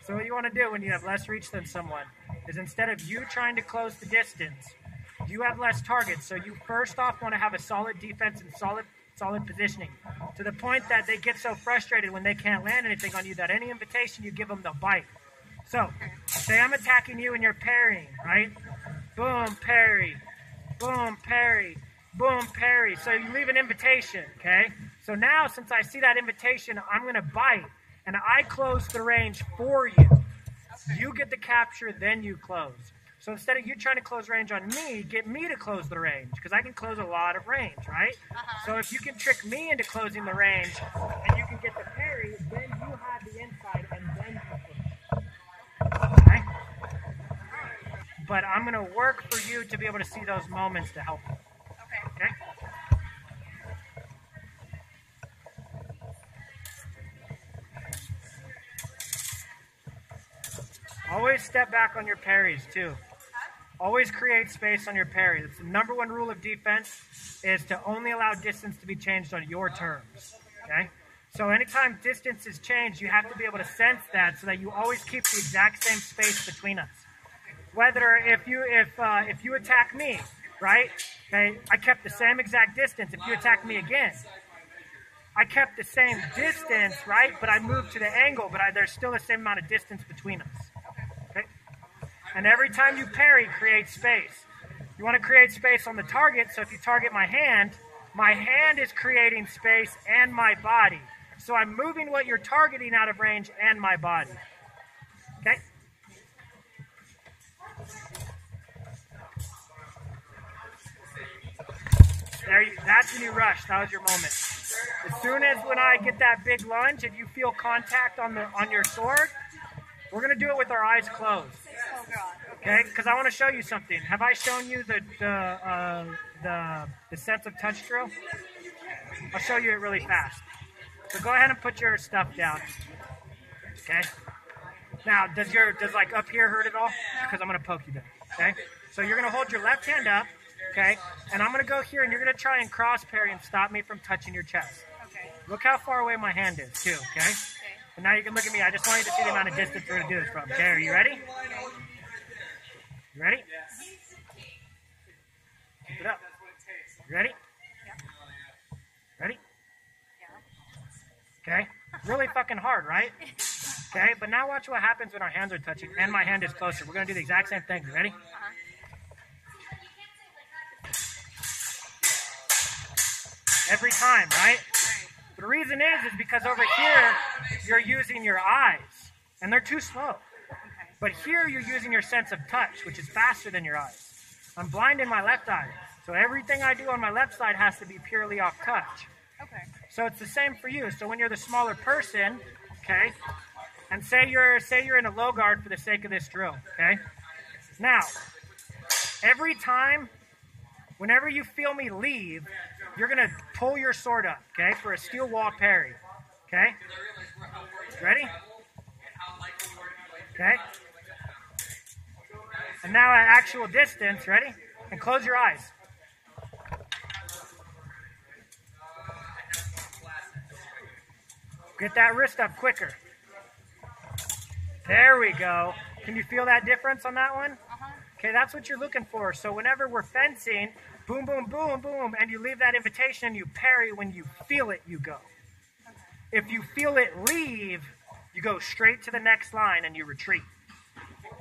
So what you want to do when you have less reach than someone is instead of you trying to close the distance, you have less targets. So you first off want to have a solid defense and solid positioning to the point that they get so frustrated when they can't land anything on you that any invitation you give them, they'll bite. So say I'm attacking you and you're parrying, right? Boom, parry, boom, parry, boom, parry. So you leave an invitation, okay? So now since I see that invitation, I'm going to bite and I close the range for you. You get the capture, then you close. So instead of you trying to close range on me, get me to close the range because I can close a lot of range, right? So if you can trick me into closing the range and you can get the parry, then you have the inside and then you push. Okay? But I'm going to work for you to be able to see those moments to help you. Okay? Always step back on your parries too. Always create space on your parry. That's the number one rule of defense is to only allow distance to be changed on your terms. Okay? So anytime distance is changed, you have to be able to sense that so that you always keep the exact same space between us. Whether if you attack me, right? Okay, I kept the same exact distance. If you attack me again, I kept the same distance, right? But I moved to the angle, but there's still the same amount of distance between us. Okay? And every time you parry, create space. You want to create space on the target, so if you target my hand is creating space and my body. So I'm moving what you're targeting out of range and my body. Okay? That's when you rush. That was your moment. As soon as when I get that big lunge and you feel contact on your sword, we're going to do it with our eyes closed. Okay? Because I want to show you something. Have I shown you the sense of touch drill? I'll show you it really fast. So go ahead and put your stuff down. Okay? Now, does like up here hurt at all? Because I'm going to poke you there. Okay? So you're going to hold your left hand up. Okay? And I'm going to go here and you're going to try and cross parry and stop me from touching your chest. Okay. Look how far away my hand is too. Okay? Okay. And now you can look at me. I just want you to see the amount of distance we're going to do this from. Okay? Are you ready? You ready? Keep it up. You ready? Ready? Okay? Really fucking hard, right? Okay? But now watch what happens when our hands are touching and my hand is closer. We're going to do the exact same thing. You ready? Every time, right? The reason is because over here, you're using your eyes, and they're too slow. But here, you're using your sense of touch, which is faster than your eyes. I'm blind in my left eye, so everything I do on my left side has to be purely off touch. Okay. So it's the same for you. So when you're the smaller person, okay, and say you're in a low guard for the sake of this drill, okay? Now, every time, whenever you feel me leave, you're going to pull your sword up, okay, for a steel wall parry, okay? Ready? Okay? And now at actual distance, ready? And close your eyes. Get that wrist up quicker. There we go. Can you feel that difference on that one? Okay, that's what you're looking for. So whenever we're fencing, boom, boom, boom, boom, and you leave that invitation, you parry. When you feel it, you go. If you feel it leave, you go straight to the next line and you retreat.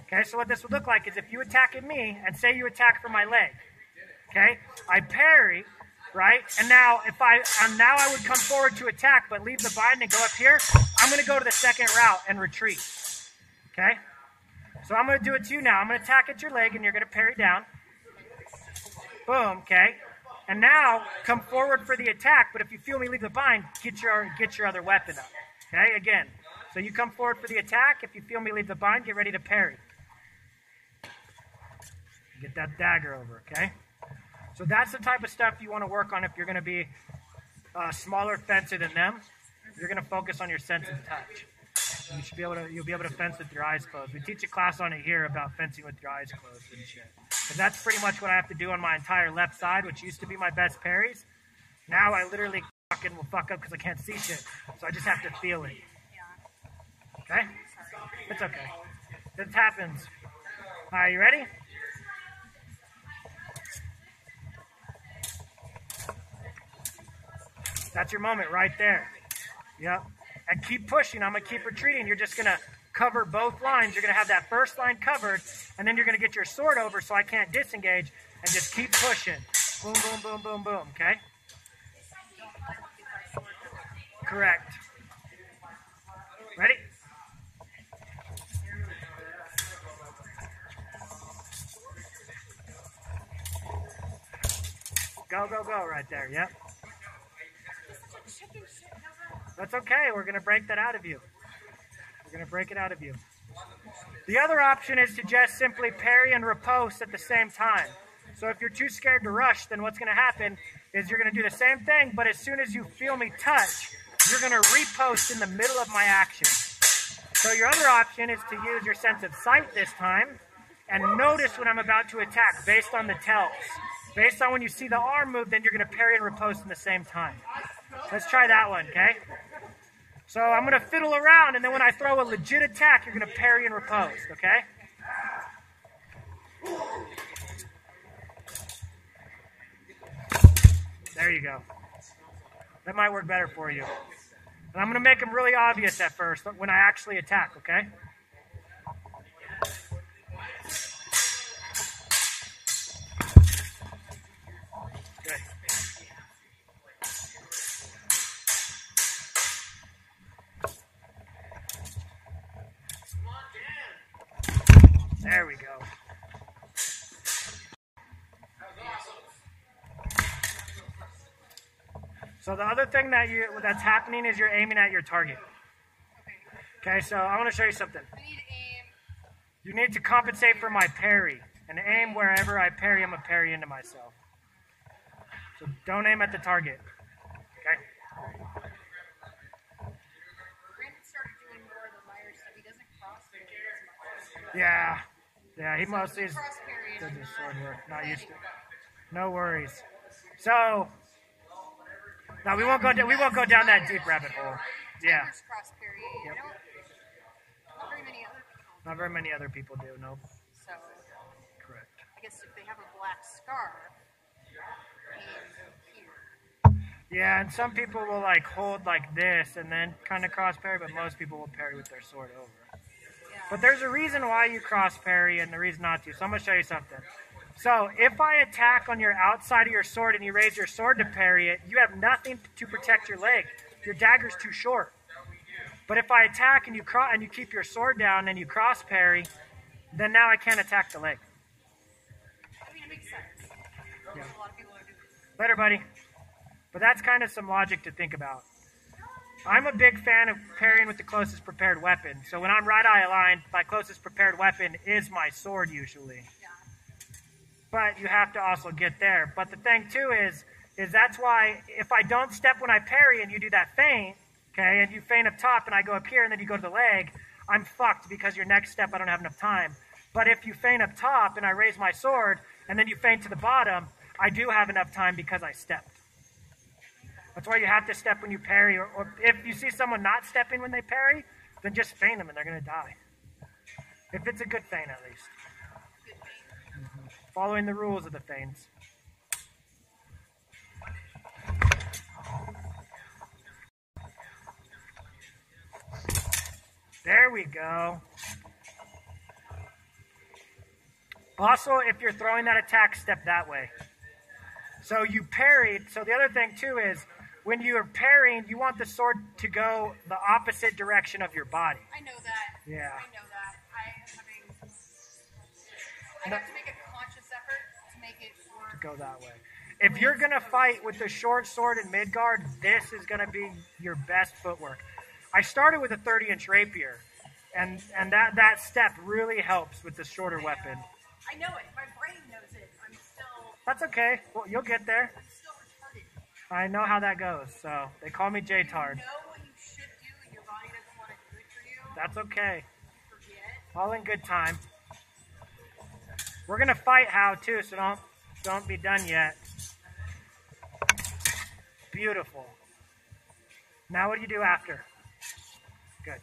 Okay, so what this would look like is if you attack at me, and say you attack from my leg, okay, I parry, right? And now I would come forward to attack, but leave the bind and go up here. I'm going to go to the second route and retreat. Okay? So I'm going to do it to you now. I'm going to attack at your leg, and you're going to parry down. Boom, okay? And now, come forward for the attack, but if you feel me leave the bind, get your other weapon up. Okay, again. So you come forward for the attack. If you feel me leave the bind, get ready to parry. Get that dagger over, okay? So that's the type of stuff you want to work on if you're going to be a smaller fencer than them. You're going to focus on your sense of touch. You'll be able to fence with your eyes closed. We teach a class on it here about fencing with your eyes closed and shit. Because that's pretty much what I have to do on my entire left side, which used to be my best parries. Now I literally fucking will fuck up because I can't see shit. So I just have to feel it. Okay? But It's okay. This happens. All right, you ready? That's your moment right there. Yep. And keep pushing. I'm going to keep retreating. You're just going to cover both lines. You're going to have that first line covered, and then you're going to get your sword over so I can't disengage, and just keep pushing. Boom, boom, boom, boom, boom. Okay? Correct. Ready? Go, go, go right there. Yep. That's okay. We're going to break that out of you. We're going to break it out of you. The other option is to just simply parry and riposte at the same time. So if you're too scared to rush, then what's going to happen is you're going to do the same thing, but as soon as you feel me touch, you're going to riposte in the middle of my action. So your other option is to use your sense of sight this time and notice when I'm about to attack based on the tells. Based on when you see the arm move, then you're going to parry and riposte in the same time. Let's try that one, okay? So I'm going to fiddle around, and then when I throw a legit attack, you're going to parry and riposte, okay? There you go. That might work better for you. And I'm going to make them really obvious at first when I actually attack, okay? Good. There we go. So the other thing that's happening is you're aiming at your target. Okay, so I want to show you something. I need aim. You need to compensate for my parry. And aim wherever I parry, I'm going to parry into myself. So don't aim at the target. Okay? Brandon started doing more of the Myers stuff. He doesn't cross parry as much. Yeah. Yeah, he mostly is Cross parry does and his sword work. Not used to it. No worries. So, no, we won't go down that deep rabbit hole. Yeah. Tiger's cross parry. Yep. Not very many other people. Not very many other people do, no. So, Correct. I guess if they have a black scarf, aim here. Yeah, and some people will like hold like this and then kind of cross parry, but most people will parry with their sword over. Yeah. But there's a reason why you cross parry and the reason not to. So I'm going to show you something. So if I attack on your outside of your sword and you raise your sword to parry it, you have nothing to protect your leg. Your dagger's too short. But if I attack and you keep your sword down and you cross parry, then now I can't attack the leg. I mean, it makes sense. Yeah. A lot of people are doing this. Later, buddy. But that's kind of some logic to think about. I'm a big fan of parrying with the closest prepared weapon. So when I'm right eye aligned, my closest prepared weapon is my sword usually. Yeah. But you have to also get there. But the thing too is that's why if I don't step when I parry and you do that feint, okay, and you feint up top and I go up here and then you go to the leg, I'm fucked because your next step I don't have enough time. But if you feint up top and I raise my sword and then you feint to the bottom, I do have enough time because I stepped. That's why you have to step when you parry, or if you see someone not stepping when they parry, then just feint them and they're going to die. If it's a good feint at least. Good feint. Following the rules of the feints. There we go. Also, if you're throwing that attack, step that way. So you parried. So the other thing too is when you're parrying, you want the sword to go the opposite direction of your body. I know that. Yeah. I know that. I have to make a conscious effort to make it work. Go that way. If you're going to fight with the short sword and Midgard, this is going to be your best footwork. I started with a 30-inch rapier, and that step really helps with the shorter weapon. I know it. My brain knows it. I'm still... That's okay. Well, you'll get there. I'm still retarded. I know how that goes, so they call me J-Tard. You know what you should do and your body doesn't want to do it for you. That's okay. You forget. All in good time. We're going to fight how, too, so don't be done yet. Beautiful. Now what do you do after? Good.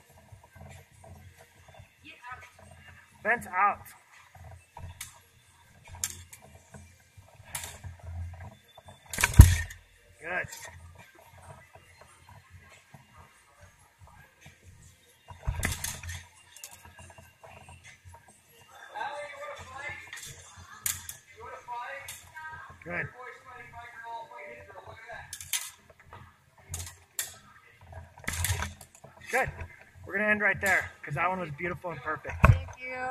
Yeah, Vents out. Good. Good. Good. We're going to end right there because that one was beautiful and perfect. Thank you.